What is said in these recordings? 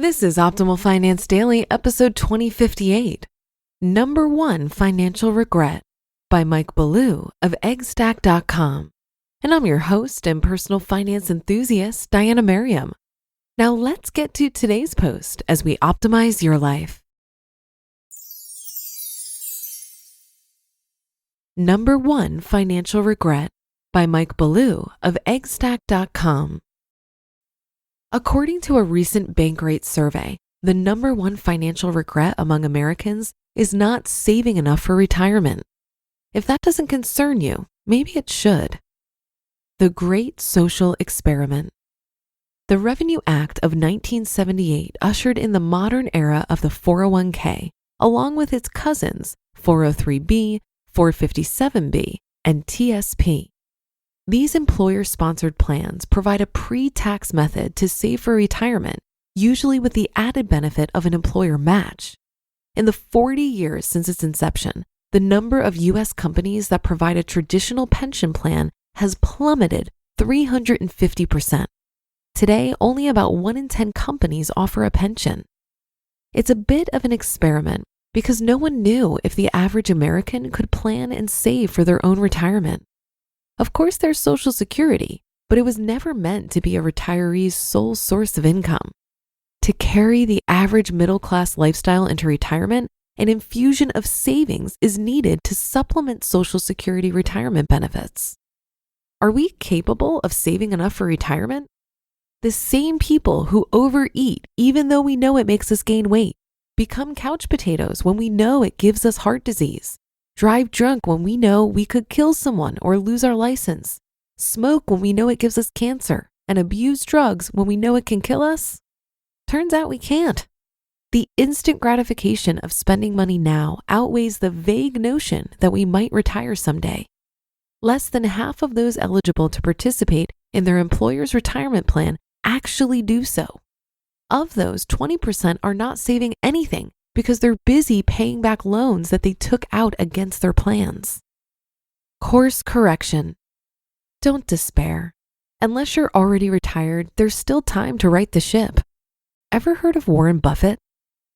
This is Optimal Finance Daily, episode 2058. Number One Financial Regret by Mike Ballew of eggstack.com. And I'm your host and personal finance enthusiast, Diana Merriam. Now let's get to today's post as we optimize your life. Number One Financial Regret by Mike Ballew of eggstack.com. According to a recent Bankrate survey, the number one financial regret among Americans is not saving enough for retirement. If that doesn't concern you, maybe it should. The Great Social Experiment. The Revenue Act of 1978 ushered in the modern era of the 401k, along with its cousins, 403b, 457b, and TSP. These employer-sponsored plans provide a pre-tax method to save for retirement, usually with the added benefit of an employer match. In the 40 years since its inception, the number of U.S. companies that provide a traditional pension plan has plummeted 350%. Today, only about 1 in 10 companies offer a pension. It's a bit of an experiment because no one knew if the average American could plan and save for their own retirement. Of course, there's Social Security, but it was never meant to be a retiree's sole source of income. To carry the average middle-class lifestyle into retirement, an infusion of savings is needed to supplement Social Security retirement benefits. Are we capable of saving enough for retirement? The same people who overeat even though we know it makes us gain weight, become couch potatoes when we know it gives us heart disease, drive drunk when we know we could kill someone or lose our license, smoke when we know it gives us cancer, and abuse drugs when we know it can kill us? Turns out we can't. The instant gratification of spending money now outweighs the vague notion that we might retire someday. Less than half of those eligible to participate in their employer's retirement plan actually do so. Of those, 20% are not saving anything because they're busy paying back loans that they took out against their plans. Course correction. Don't despair. Unless you're already retired, there's still time to right the ship. Ever heard of Warren Buffett?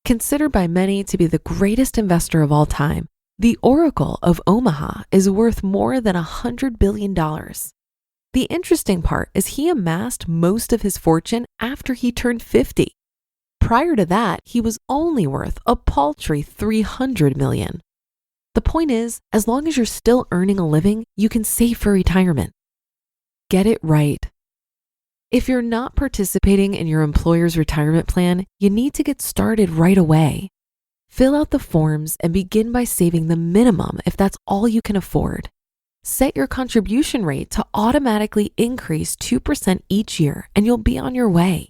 Considered by many to be the greatest investor of all time, the Oracle of Omaha is worth more than $100 billion. The interesting part is he amassed most of his fortune after he turned 50. Prior to that, he was only worth a paltry $300 million. The point is, as long as you're still earning a living, you can save for retirement. Get it right. If you're not participating in your employer's retirement plan, you need to get started right away. Fill out the forms and begin by saving the minimum if that's all you can afford. Set your contribution rate to automatically increase 2% each year and you'll be on your way.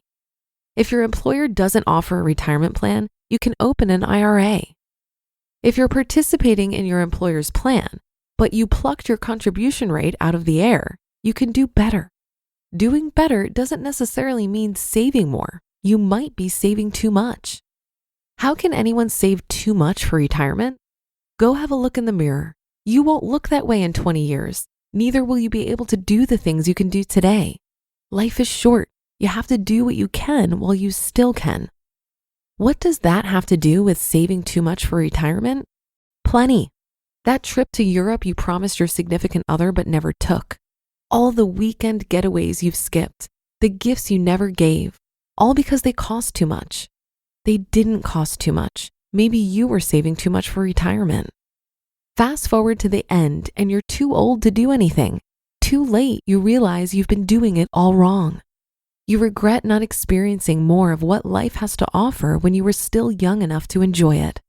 If your employer doesn't offer a retirement plan, you can open an IRA. If you're participating in your employer's plan, but you plucked your contribution rate out of the air, you can do better. Doing better doesn't necessarily mean saving more. You might be saving too much. How can anyone save too much for retirement? Go have a look in the mirror. You won't look that way in 20 years. Neither will you be able to do the things you can do today. Life is short. You have to do what you can while you still can. What does that have to do with saving too much for retirement? Plenty. That trip to Europe you promised your significant other but never took. All the weekend getaways you've skipped. The gifts you never gave. All because they cost too much. They didn't cost too much. Maybe you were saving too much for retirement. Fast forward to the end and you're too old to do anything. Too late, you realize you've been doing it all wrong. You regret not experiencing more of what life has to offer when you were still young enough to enjoy it.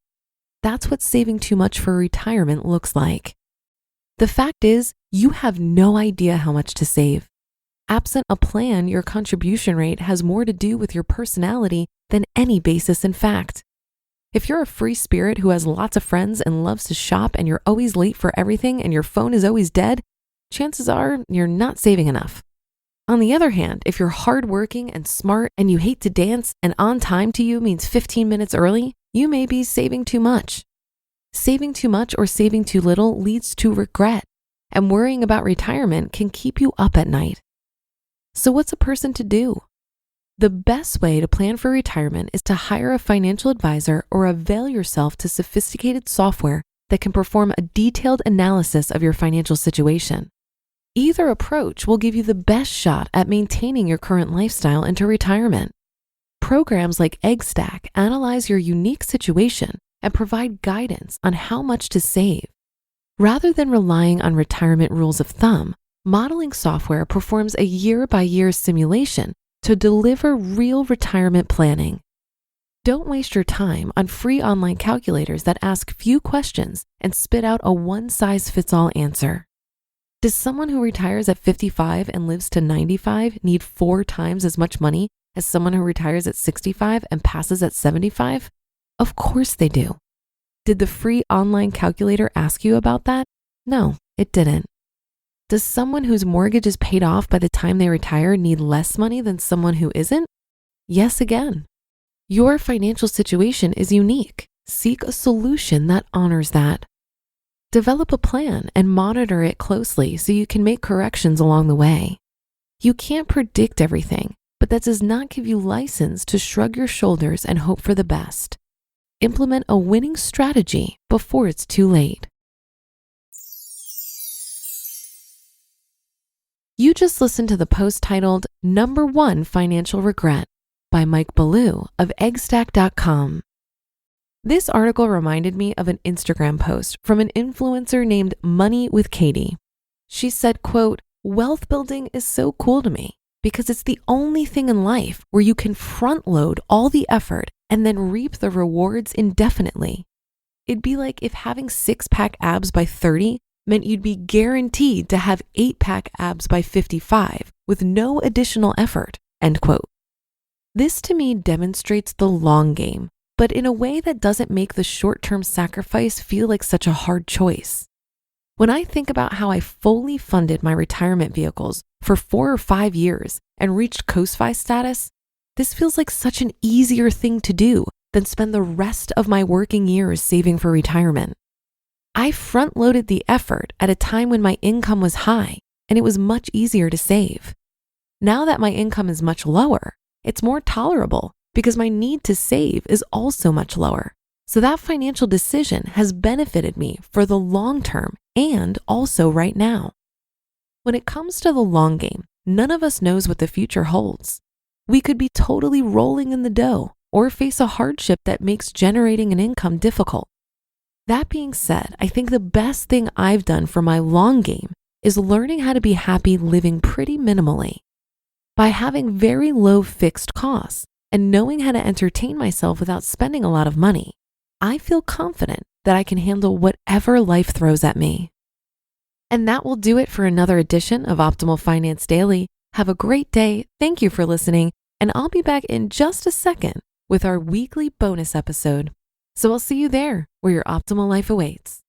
That's what saving too much for retirement looks like. The fact is, you have no idea how much to save. Absent a plan, your contribution rate has more to do with your personality than any basis in fact. If you're a free spirit who has lots of friends and loves to shop and you're always late for everything and your phone is always dead, chances are you're not saving enough. On the other hand, if you're hardworking and smart and you hate to dance and on time to you means 15 minutes early, you may be saving too much. Saving too much or saving too little leads to regret, and worrying about retirement can keep you up at night. So what's a person to do? The best way to plan for retirement is to hire a financial advisor or avail yourself to sophisticated software that can perform a detailed analysis of your financial situation. Either approach will give you the best shot at maintaining your current lifestyle into retirement. Programs like EggStack analyze your unique situation and provide guidance on how much to save. Rather than relying on retirement rules of thumb, modeling software performs a year-by-year simulation to deliver real retirement planning. Don't waste your time on free online calculators that ask few questions and spit out a one-size-fits-all answer. Does someone who retires at 55 and lives to 95 need 4 times as much money as someone who retires at 65 and passes at 75? Of course they do. Did the free online calculator ask you about that? No, it didn't. Does someone whose mortgage is paid off by the time they retire need less money than someone who isn't? Yes, again. Your financial situation is unique. Seek a solution that honors that. Develop a plan and monitor it closely so you can make corrections along the way. You can't predict everything, but that does not give you license to shrug your shoulders and hope for the best. Implement a winning strategy before it's too late. You just listened to the post titled Number 1 Financial Regret by Mike Ballew of eggstack.com. This article reminded me of an Instagram post from an influencer named Money with Katie. She said, quote, "Wealth building is so cool to me because it's the only thing in life where you can front load all the effort and then reap the rewards indefinitely. It'd be like if having 6-pack abs by 30 meant you'd be guaranteed to have 8-pack abs by 55 with no additional effort," end quote. This to me demonstrates the long game, but in a way that doesn't make the short-term sacrifice feel like such a hard choice. When I think about how I fully funded my retirement vehicles for 4 or 5 years and reached COSFI status, this feels like such an easier thing to do than spend the rest of my working years saving for retirement. I front-loaded the effort at a time when my income was high and it was much easier to save. Now that my income is much lower, it's more tolerable because my need to save is also much lower. So that financial decision has benefited me for the long term and also right now. When it comes to the long game, none of us knows what the future holds. We could be totally rolling in the dough or face a hardship that makes generating an income difficult. That being said, I think the best thing I've done for my long game is learning how to be happy living pretty minimally. By having very low fixed costs and knowing how to entertain myself without spending a lot of money, I feel confident that I can handle whatever life throws at me. And that will do it for another edition of Optimal Finance Daily. Have a great day. Thank you for listening. And I'll be back in just a second with our weekly bonus episode. So I'll see you there where your optimal life awaits.